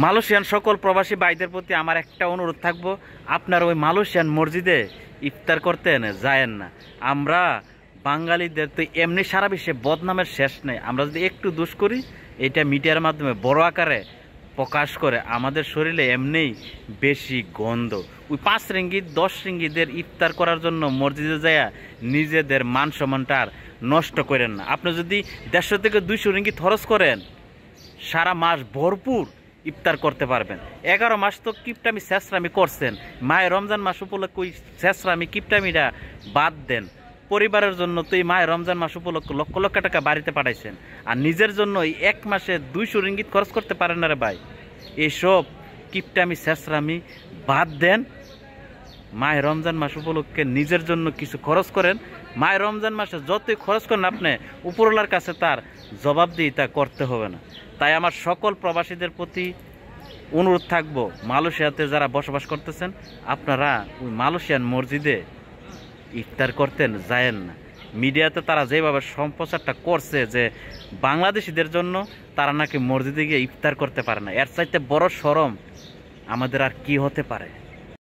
Malaysian সকল প্রবাসী ভাইদের প্রতি আমার একটা অনুরোধ থাকবো, আপনারা ওই মালয়েশিয়ান মসজিদে ইফতার করতে যায়েন না। আমরা বাঙালিদের তো এমনি সারা বিশ্বে বদনামের শেষ নেই। আমরা যদি একটু দোষ করি, এটা মিডিয়ার মাধ্যমে বড় আকারে প্রকাশ করে আমাদের শরীরে এমনিই বেশি গন্ধ। ওই 5 রিঙ্গিত 10 রিঙ্গিতের ইফতার করার জন্য মসজিদে যায়া নিজেদের মান সম্মানটা আর নষ্ট করেন না। আপনি যদি 150 থেকে 200 রিঙ্গিত খরচ করেন, সারা মাস ভরপুর ইফতার করতে পারবেন। 11 মাস তো কিপটামি শেষরামি করছেন, মায়ের রমজান মাস উপলক্ষে ওই শেষরামি কিপটামিটা বাদ দেন। পরিবারের জন্য তো এই মায়ের রমজান মাস উপলক্ষে লক্ষ লক্ষ টাকা বাড়িতে পাঠাইছেন, আর নিজের জন্য এই 1 মাসে 200 রিঙ্গিত খরচ করতে পারেন না রে ভাই। এইসব কিপটামি শেষরামি বাদ দেন। মায়ের রমজান মাস উপলক্ষে নিজের জন্য কিছু খরচ করেন। মায়ের রমজান মাসে যতই খরচ করেন আপনি, উপরওয়ালার কাছে তার জবাবদিহিতা করতে হবে না। তাই আমার সকল প্রবাসীদের প্রতি অনুরোধ থাকবো, মালয়েশিয়াতে যারা বসবাস করতেছেন, আপনারা ওই মালয়েশিয়ান মসজিদে ইফতার করতেন যায়েন না। মিডিয়াতে তারা যেভাবে সম্প্রচারটা করছে যে বাংলাদেশিদের জন্য তারা নাকি মসজিদে গিয়ে ইফতার করতে পারে না, এর চাইতে বড় শরম আমাদের আর কি হতে পারে।